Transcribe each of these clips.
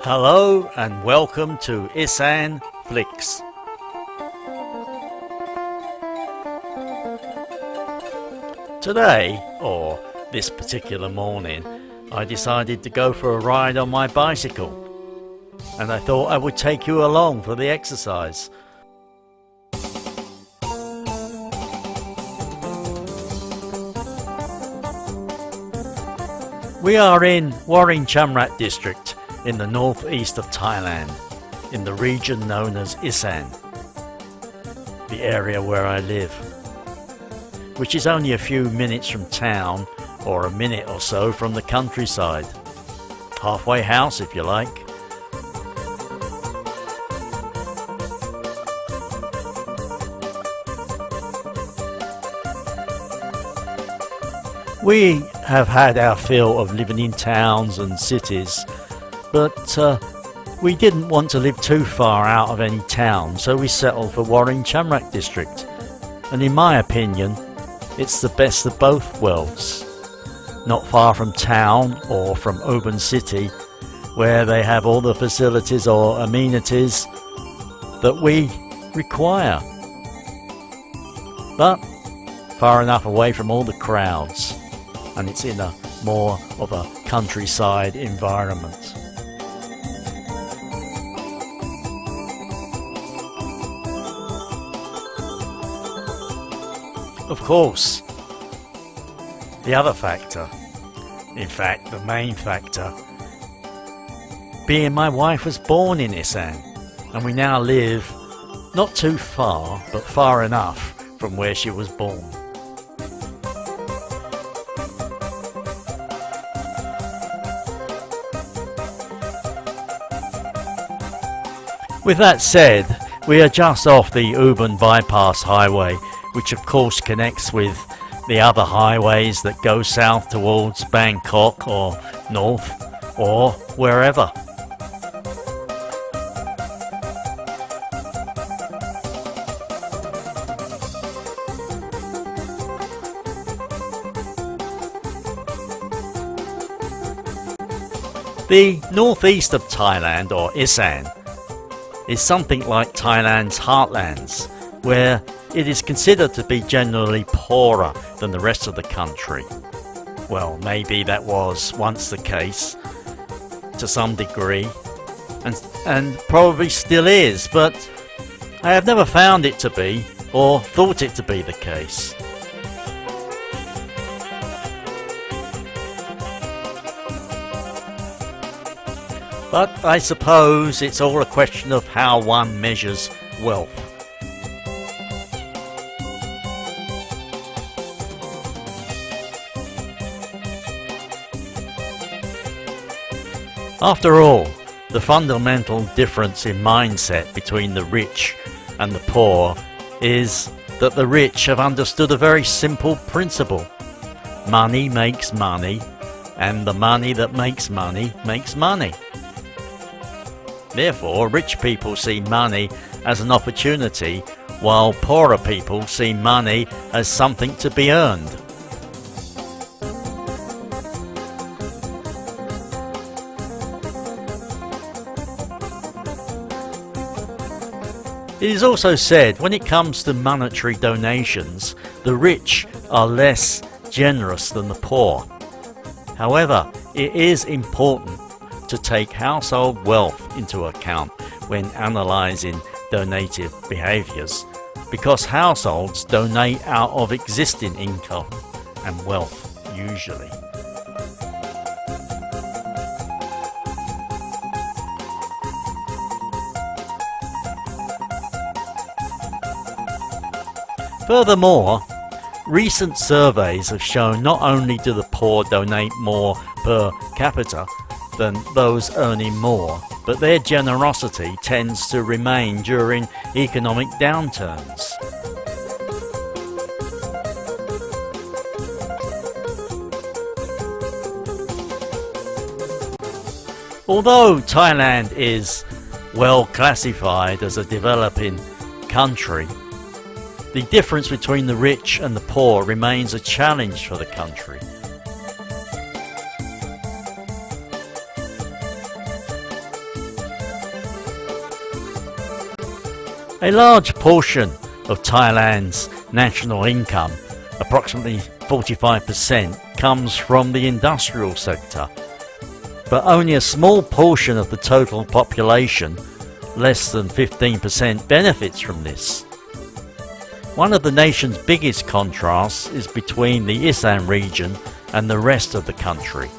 Hello and welcome to Isaan Flicks. Today, or this particular morning, I decided to go for a ride on my bicycle, and I thought I would take you along for the exercise. We are in Warin Chamrap District in the northeast of Thailand, in the region known as Isaan, the area where I live, which is only a few minutes from town, or a minute or so from the countryside. Halfway house, if you like. We have had our fill of living in towns and cities, but we didn't want to live too far out of any town, so we settled for Warin Chamrap District. And in my opinion, it's the best of both worlds. Not far from town or from Ubon City, where they have all the facilities or amenities that we require, but far enough away from all the crowds, and it's in a more of a countryside environment. Of course, the other factor, in fact the main factor, being my wife was born in Isaan, and we now live not too far, but far enough from where she was born. With that said, we are just off the Ubon bypass highway, which of course connects with the other highways that go south towards Bangkok or north or wherever. The northeast of Thailand, or Isaan, is something like Thailand's heartlands, where it is considered to be generally poorer than the rest of the country. Well, maybe that was once the case to some degree, and probably still is, but I have never found it to be or thought it to be the case. But I suppose it's all a question of how one measures wealth. After all, the fundamental difference in mindset between the rich and the poor is that the rich have understood a very simple principle. Money makes money, and the money that makes money makes money. Therefore, rich people see money as an opportunity, while poorer people see money as something to be earned. It is also said, when it comes to monetary donations, the rich are less generous than the poor. However, it is important to take household wealth into account when analysing donative behaviours, because households donate out of existing income and wealth usually. Furthermore, recent surveys have shown not only do the poor donate more per capita than those earning more, but their generosity tends to remain during economic downturns. Although Thailand is well classified as a developing country, The difference between the rich and the poor remains a challenge for the country. A large portion of Thailand's national income, approximately 45%, comes from the industrial sector, but only a small portion of the total population, less than 15%, benefits from this. One of the nation's biggest contrasts is between the Isaan region and the rest of the country.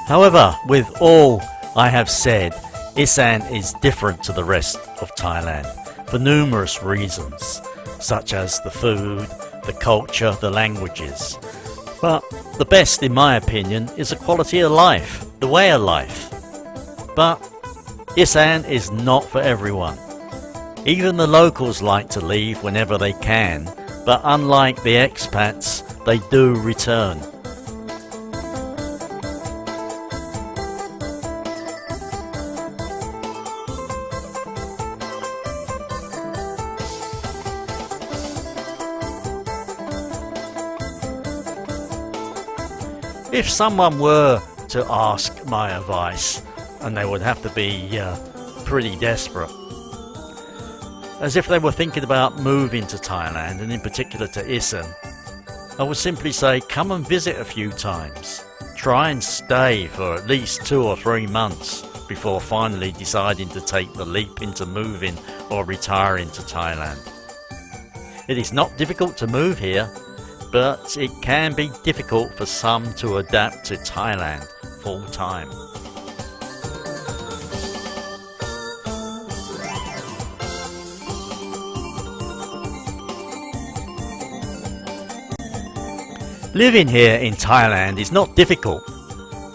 However, with all I have said, Isaan is different to the rest of Thailand for numerous reasons, such as the food, the culture, the languages. But the best, in my opinion, is the quality of life, the way of life. But Isaan is not for everyone. Even the locals like to leave whenever they can, but unlike the expats, they do return. If someone were to ask my advice, and they would have to be pretty desperate, as if they were thinking about moving to Thailand, and in particular to Isaan, I would simply say come and visit a few times. Try and stay for at least 2 or 3 months before finally deciding to take the leap into moving or retiring to Thailand. It is not difficult to move here, but it can be difficult for some to adapt to Thailand full time. Living here in Thailand is not difficult,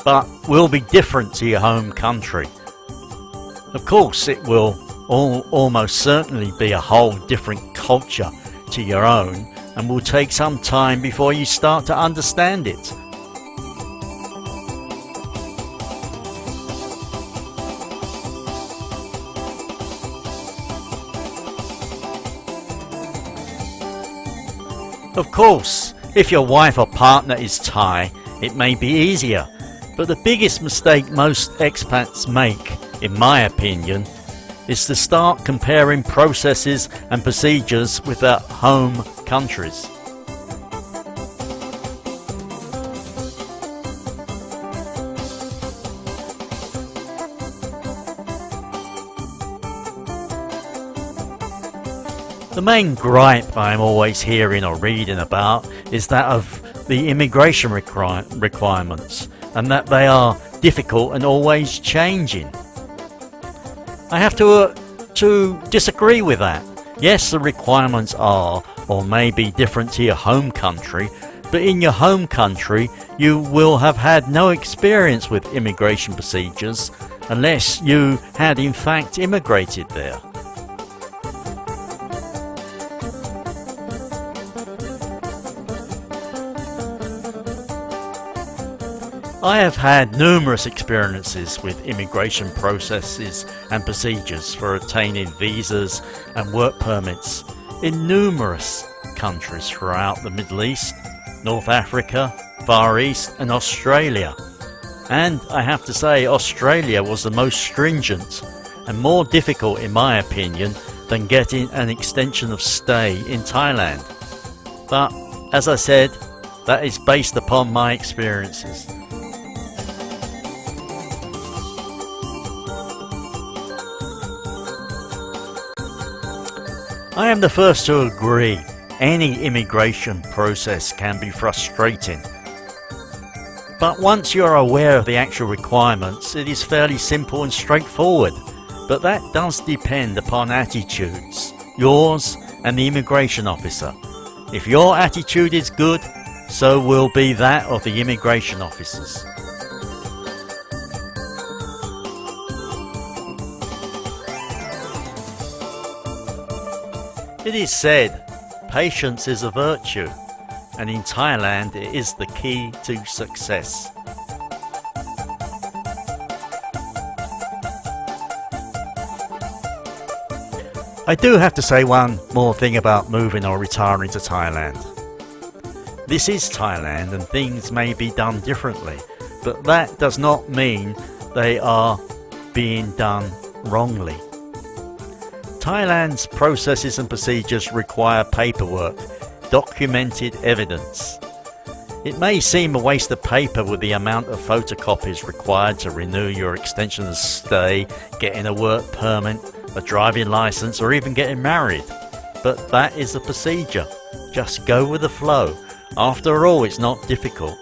but will be different to your home country. Of course, it will almost certainly be a whole different culture to your own, and will take some time before you start to understand it. Of course, if your wife or partner is Thai, it may be easier, but the biggest mistake most expats make, in my opinion, is to start comparing processes and procedures with their home countries. The main gripe I'm always hearing or reading about is that of the immigration requirements, and that they are difficult and always changing. I have to disagree with that. Yes, the requirements are or may be different to your home country, but in your home country you will have had no experience with immigration procedures unless you had in fact immigrated there. I have had numerous experiences with immigration processes and procedures for obtaining visas and work permits in numerous countries throughout the Middle East, North Africa, Far East and Australia. And I have to say, Australia was the most stringent and more difficult in my opinion than getting an extension of stay in Thailand. But as I said, that is based upon my experiences. I am the first to agree any immigration process can be frustrating. But once you are aware of the actual requirements, it is fairly simple and straightforward. But that does depend upon attitudes, yours and the immigration officer. If your attitude is good, so will be that of the immigration officers. It is said, patience is a virtue, and in Thailand it is the key to success. I do have to say one more thing about moving or retiring to Thailand. This is Thailand and things may be done differently, but that does not mean they are being done wrongly. Thailand's processes and procedures require paperwork, documented evidence. It may seem a waste of paper with the amount of photocopies required to renew your extension of stay, getting a work permit, a driving license, or even getting married. But that is the procedure. Just go with the flow. After all, it's not difficult.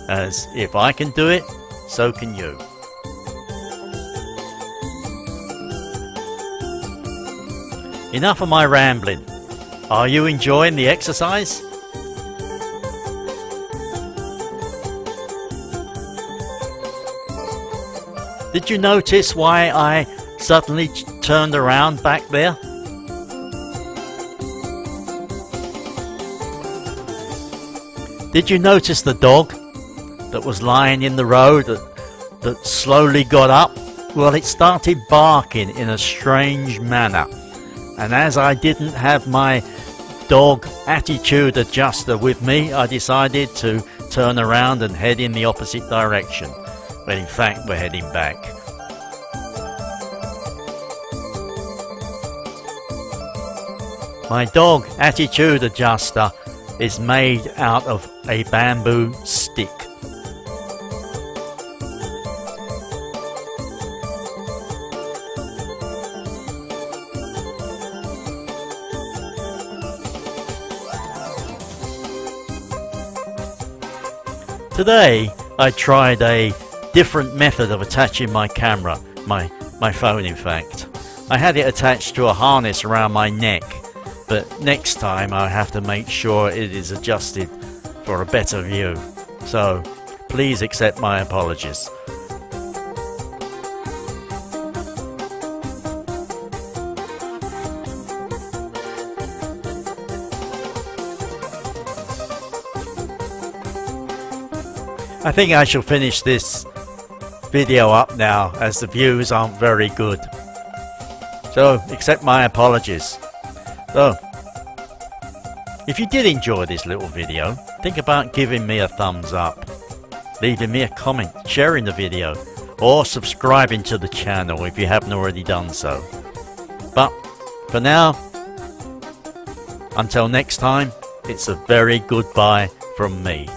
As if I can do it, so can you. Enough of my rambling. Are you enjoying the exercise? Did you notice why I suddenly turned around back there? Did you notice the dog that was lying in the road that slowly got up? Well, it started barking in a strange manner. And as I didn't have my dog attitude adjuster with me, I decided to turn around and head in the opposite direction. But in fact, we're heading back. My dog attitude adjuster is made out of a bamboo stick. Today I tried a different method of attaching my camera, my phone in fact. I had it attached to a harness around my neck, but next time I have to make sure it is adjusted for a better view. So please accept my apologies. I think I shall finish this video up now as the views aren't very good. So accept my apologies. So if you did enjoy this little video, think about giving me a thumbs up, leaving me a comment, sharing the video, or subscribing to the channel if you haven't already done so. But for now, until next time, it's a very goodbye from me.